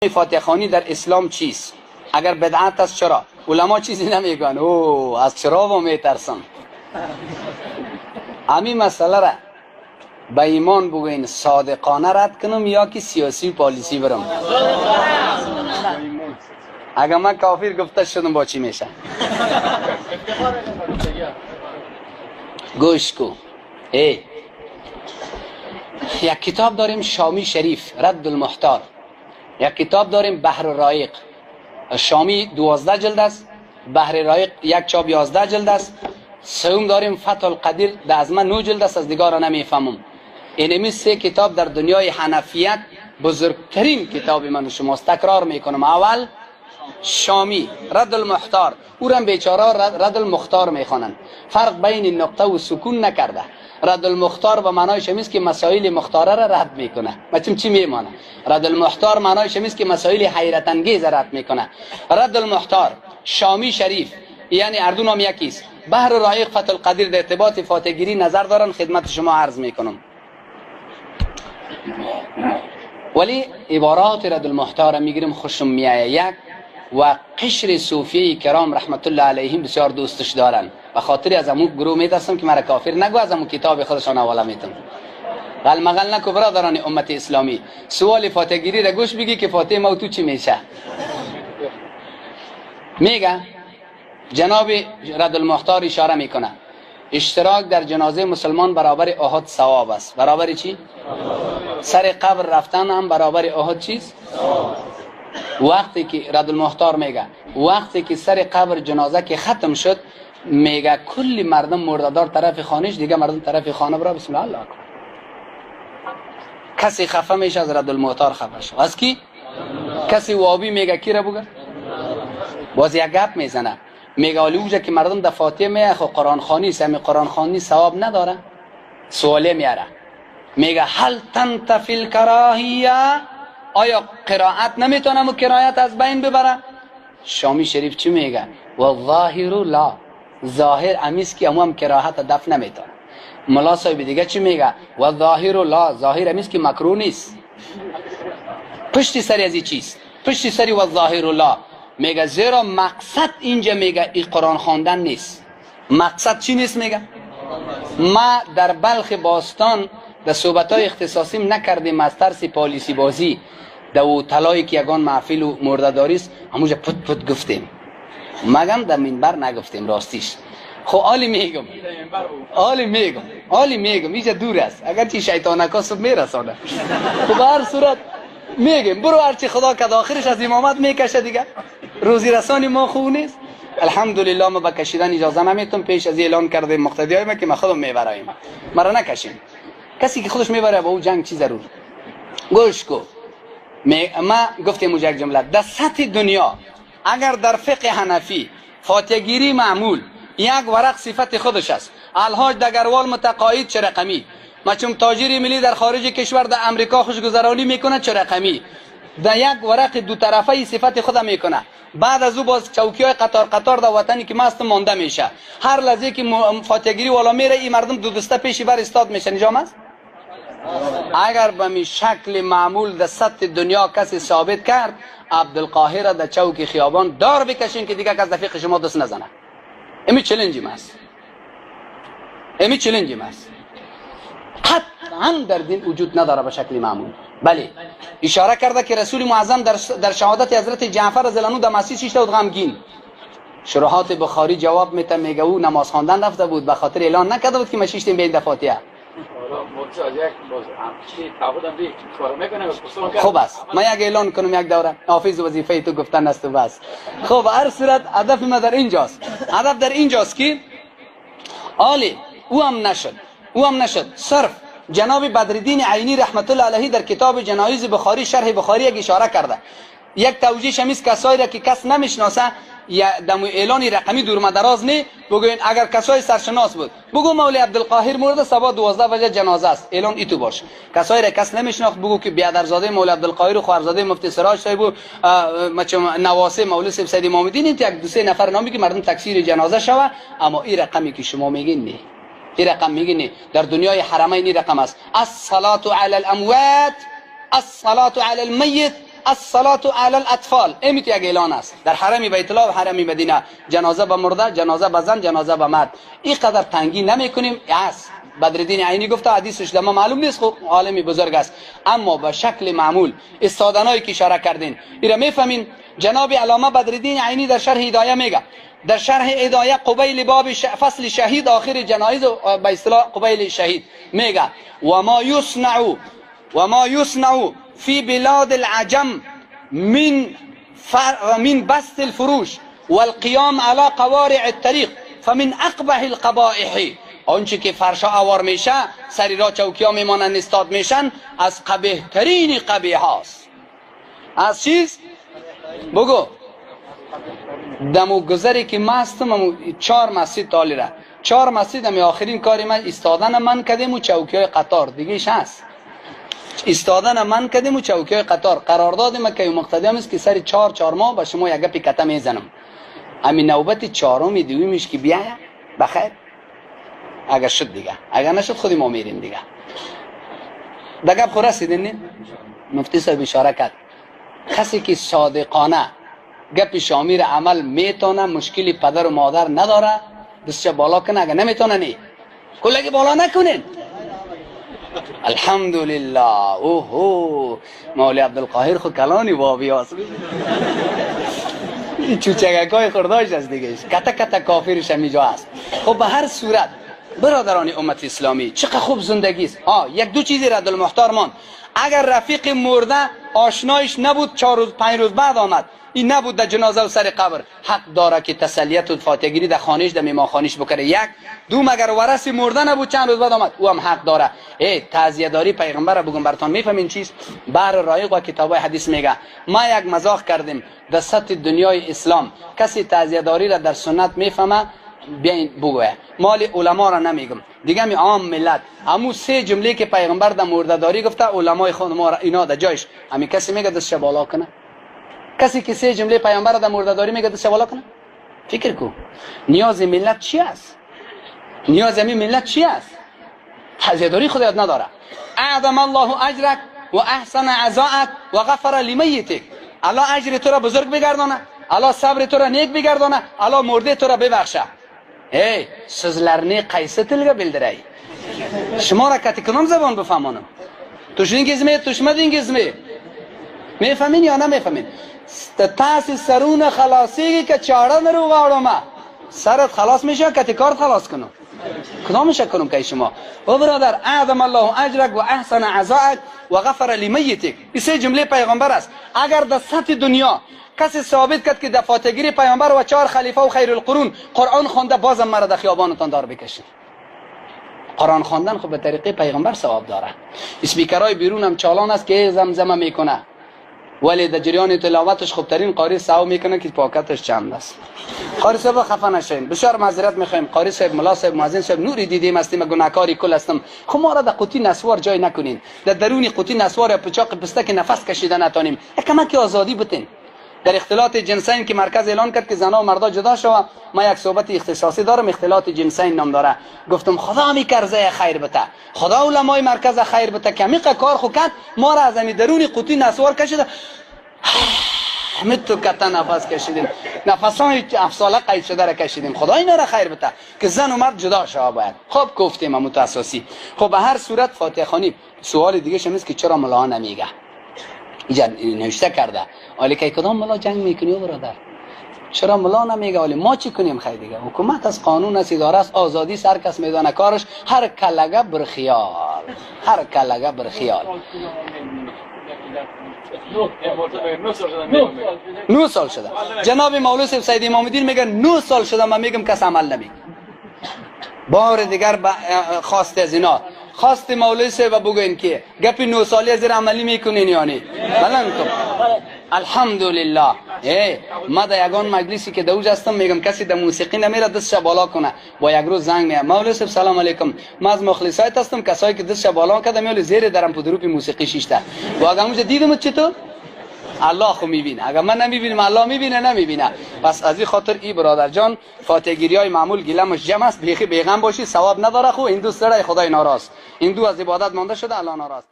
فاتحه خوانی در اسلام چیست؟ اگر بدعت است چرا؟ علما چیزی نمیگن. او از چرا و میترسن. همین مسئله را به ایمان بگوین صادقانه رد کنم یا که سیاسی و پالیسی برم. اگر من کافر گفته شدم با چی میشه؟ گوش کو. یک کتاب داریم شامی شریف رد المحتار، یک کتاب داریم بحر رایق. شامی 12 جلد است، بحر رایق یک چاپ 11 جلد است. سوم داریم فتح القدیر در از من 9 جلد است، از دیگه را نمیفهمم. اینمی سه کتاب در دنیای حنفیت بزرگترین کتاب من و شماست. تکرار میکنم. اول شامی رد المحتار، او را بیچاره رد المختار میخوانند. فرق بین نقطه و سکون نکرده. رد المختار به معنای شمیست که مسائل مختاره را رد میکنه. مثلا چی میمانه؟ رد المحتار معنای شمیست که مسائل حیرت انگیز رد میکنه. رد المحتار شامی شریف یعنی اردو نام یکیست. بحر رایق فتح القدیر در ارتباط فاتحه گیری نظر دارن، خدمت شما عرض میکنم. ولی عبارات رد المحتار میگیرم خوشم میایه. یک و قشر صوفیه کرام رحمت الله علیهم بسیار دوستش دارن، و خاطری از امو گروه میترسم که مرا کافر نگو، از امو کتاب خودشان حواله میتم. غلمغل نکو برادران امت اسلامی. سوال فاتحه گیری را گوش بگی که فاتحه ما تو چی میشه. میگه جناب رد المحتار اشاره میکنه اشتراک در جنازه مسلمان برابر احد ثواب است. برابر چی؟ سر قبر رفتن هم برابر احد چیست؟ وقتی که رد المحتار میگه وقتی که سر قبر جنازه که ختم شد، میگه کلی مردم مرددار طرف خانهش، دیگه مردم طرف خانه برا بسم الله اکبر. کسی خفه میشه از رد المحتار خفه شد. از کی؟ کسی وابی میگه کی را بگه؟ باز یک گپ میزنه میگه اوجه که مردم در فاتحه میگه خب قرآن خوانی است، همین قرآن خوانی ثواب نداره. سواله میاره میگه هل تنتفی الکراهیه، آیا قرائت نمیتونم و قرائت از بین ببره؟ شامی شریف چی میگه؟ والظاهر لا، ظاهر امیست که هم کراهت دفع نمیتونه. ملا صاحب دیگه چی میگه؟ والظاهر لا، ظاهر امیست که مکروه نیست. پشت سری از این چیست؟ پشت سری والظاهر لا میگه زیرا مقصد اینجا میگه این قرآن خواندن نیست. مقصد چی نیست میگه؟ ما در بلخ باستان در صحبت‌های اختصاصیم نکردیم از ترس پالیسی بازی در طلایی که یگان محفل و مرده‌داری است، همونجا پت پت گفتیم، مگم در منبر نگفتیم راستیش. خب عالی میگم اینجا دور است، اگر چی شیطانکا صبح میرسانه. خب هر صورت میگم برو هرچی خدا کد آخرش از امامت میکشه دیگه. روزی رسانی ما خوب نیست. الحمدلله ما با کشیدن اجازه نمیتون، پیش از اعلان کردیم مقتدیای ما که ما خودم میبرایم، مرا نکشیم. کسی که خودش میبره با او جنگ چی ضرور. گوش کو. ما گفتیم یک جمله در سطح دنیا اگر در فقه حنفی فاتحه گیری معمول یک ورق صفت خودش است، الحاج دگروال متقاعد چه رقمی، مچم تاجری ملی در خارج کشور در امریکا خوشگذرانی میکنه چه رقمی، در یک ورق دو طرفه صفت خود میکنه. بعد از او باز چوکی های قطار قطار در وطنی که ماست مانده میشه. هر لحظه که فاتحه گیری والا میره این مردم دو دسته پیشی بر استاد میشه. نجام است. اگر به می شکل معمول در سطح دنیا کسی ثابت کرد، عبدالقاهر در چوک خیابان دار بکشین که دیگه کس در فقه شما دست نزنه. امی چلنجی است. قطعا در دین وجود نداره به شکل معمول. بله اشاره کرده که رسول معظم در شهادت حضرت جعفر رضی الله عنه در مسجد شیشته بود غمگین. شروحات بخاری جواب میده میگه او نماز خواندن رفته بود، به خاطر اعلان نکرده بود که ما شیشتیم به این فاتحه. خوب است ما یک اعلان کنم یک دوره حافظ وظیفه تو گفتن است و بس. خب هر صورت هدف ما در اینجاست. هدف در اینجاست که عالی او هم نشد صرف جناب بدرالدین عینی رحمت الله علیه در کتاب جنایز بخاری شرح بخاری یک اشاره کرده. یک توجیه شمیز کسایی را که کس نمیشناسه یا دم اعلان رقمی دور مدراز نه بگوین. اگر کسای سرشناس بود بگو مولوی عبدالقاهر مرد صبح 12 بجه جنازه است، اعلان ایتو باش. کسایی را کس نمیشناخت بگو که بیادرزاده مولوی عبدالقاهر و خواهرزاده مفتی سراج صاحب و نواسه مولوی سید امام‌الدین، یک دو سه نفر نامی که مردم تکثیر جنازه شوه. اما این رقمی که شما میگین نه، این رقم میگین در دنیای حرمین این رقم است. الصلاة علی الاموات، الصلاة علی المیت، الصلاه علی الاطفال. این یک اعلان است در حرم بیت الله و حرم مدینه، جنازه به مرده، جنازه به زن، جنازه به مرد. این قدر تنگی نمیکنیم. اس بدرالدین عینی گفته، حدیثش در ما معلوم نیست، خب عالمی بزرگ است، اما به شکل معمول استادانایی که اشاره کردین اینا میفهمین. جناب علامه بدرالدین عینی در شرح هدایه میگه، در شرح هدایه قبیل باب فصل شهید آخر جنایز به اصطلاح قبیل شهید میگه و ما یصنع فی بلاد العجم من بسط الفروش والقیام على قوارع الطریق فمن اقبح القبائح. آنچه که فرشا اوار میشه، سری را چوکیا میمانند استاد میشن، از قبیح ترین قبیح هاست. از چیز بگو دمو گذری که مستم 4 مسجد تالی را 4 مسجد همی آخرین کاری من استادن من کردیم و چوکی های قطار دیگهش هست. استادن من کردیم و چوکی های قطار قرارداد ما که مقتضی است که سری 4 ماه به شما یک گپی کته میزنم. همین نوبت 4م دویمش که بیاید بخیر، اگر شد دیگه، اگر نشد خودی ما میریم دیگه. دگه خور رسیدین؟ مفتی صاحب اشاره کرد، کسی که صادقانه گپ شامیر عمل میتونه، مشکلی پدر و مادر نداره، دستش بالا کنه. اگر نمیتونه نی کلگی بالا نکنین. الحمدلله. اوهو مولی عبدالقاهر خود کلانی وابی هست، این چوچگکای خورداش است دیگه، کتا کتا کافرش همیجا هست. خب به هر صورت برادران امت اسلامی چقدر خوب زندگی است. یک دو چیزی رد المحتار ماند. اگر رفیق مرده آشنایش نبود 4 روز 5 روز بعد آمد، این نبود در جنازه و سر قبر، حق داره که تسلیت و فاتحه‌گیری در خانهش در میمانخانهش بکنه. 1 2 مگر ورث مرده نبود چند روز بعد آمد، او هم حق داره. تعزیه داری پیغمبر بگم براتون میفهمین چیز. بر رایق و کتابای حدیث میگه ما یک مزاح کردیم در سطح دنیای اسلام، کسی تعزیه داری را در سنت میفهمه بیاین بگوه، مال علما را نمیگم دیگه، می عام ملت. همون 3 جمله که پیغمبر در مرده‌داری گفته، علمای خود ما را اینا در جایش. همین کسی میگه دست بالا کنه؟ کسی که 3 جمله پیامبر در مرده‌داری میگه دست بالا کنه؟ فکر کو نیاز ملت چی است؟ نیاز همین ملت چی است؟ تعزیه‌داری خود یاد نداره. اعظم الله اجرک و احسن عزاءک و غفر لمیتک. الله اجر تو را بزرگ بگردانه، الله صبر تو را نیک بگردانه، الله مرده تو را ببخشه. sizlarni qaysi tilga bildiray? شما را کتی کنم زبان بفهمانم. توشینگیزمی توشمدینگیزمی میفهمین یا نمیفهمین؟ تاسی سرون خلاصی که چاره نرو غاړمه، سرت خلاص میشه کتی کارت خلاص کنم. کدام میشه کنم که شما؟ و برادر اعظم الله اجرک و احسن عزاءک و غفر لمیتک. این 3 جمله پیغمبر است. اگر در سطح دنیا کسی ثابت کرد که در فاتحه‌گیری پیامبر و 4 خلیفه و خیر القرون قرآن خوانده، بازم مرا در خیابانتان دار بکشید. قرآن خواندن خب به طریقه پیغمبر ثواب داره. اسپیکرای بیرون هم چالان است که زمزمه میکنه، ولی در جریان تلاوتش خوب ترین قاری ثواب میکنه که پاکتش چند است. قاری صاحب خفه نشین، بسیار معذرت میخوایم. قاری صاحب، ملا صاحب، مؤذن صاحب، نوری دیدیم هستیم، گناهکاری کل هستم. خب ما را در قوطی نسوار جای نکنین، در درون قوطی نسوار یا پچاق پستک نفس کشیدن نتونیم. کمک آزادی بتین. در اختلاط جنسین که مرکز اعلان کرد که زنها و مردا جدا شوه، ما یک صحبت اختصاصی دارم، اختلاط جنسین نام داره. گفتم خدا می کرزه خیر بته، خدا علمای مرکز خیر بته که میقه کار خو کرد، ما را از همین درون قوطی نسوار کشیده، تو کتا نفس کشیدیم، نفسان افساله قید شده را کشیدیم. خدا اینا را خیر بته که زن و مرد جدا شوه باید. خب گفتیم متاساسی. خب به هر صورت فاتحه خوانی. سوال دیگه شمیست که چرا ملا نمیگه؟ اینجا نوشته کرده، ولی که کدام ملا جنگ میکنی برادر؟ چرا ملا نمیگه؟ ولی ما چی کنیم خیر دیگه؟ حکومت از قانون است، اداره است، آزادی سر کس میدانه کارش، هر کلگه برخیال، هر کلگه برخیال. 9 سال شده. جناب مولوی صاحب سید امام الدین میگن 9 سال شده، من میگم کس عمل نمیکنه. بار دیگر خواست از اینا، خواست مولوی صاحب بگوین که گپی 9 سالی از عملی میکنین یعنی بلند کن. الحمدلله. ما در یگان مجلسی که دوج هستم میگم کسی در موسیقی نمیره دستش بالا کنه، با یک روز زنگ میاد مولوی صاحب سلام علیکم، ما از مخلصایت هستم، کسایی که دستش بالا کرده میول زیر درم پودروپی موسیقی شیشته. و اگه اونجا دیدم چطور الله خو میبینه، اگر من نمیبینم الله میبینه نمیبینه. پس از این خاطر ای برادر جان فاتحه‌گیری های معمول گیلمش جمع است، بیخی بیغم باشی، ثواب نداره. خو این دو سره خدای ناراض، این دو از عبادت مانده شده الله ناراض.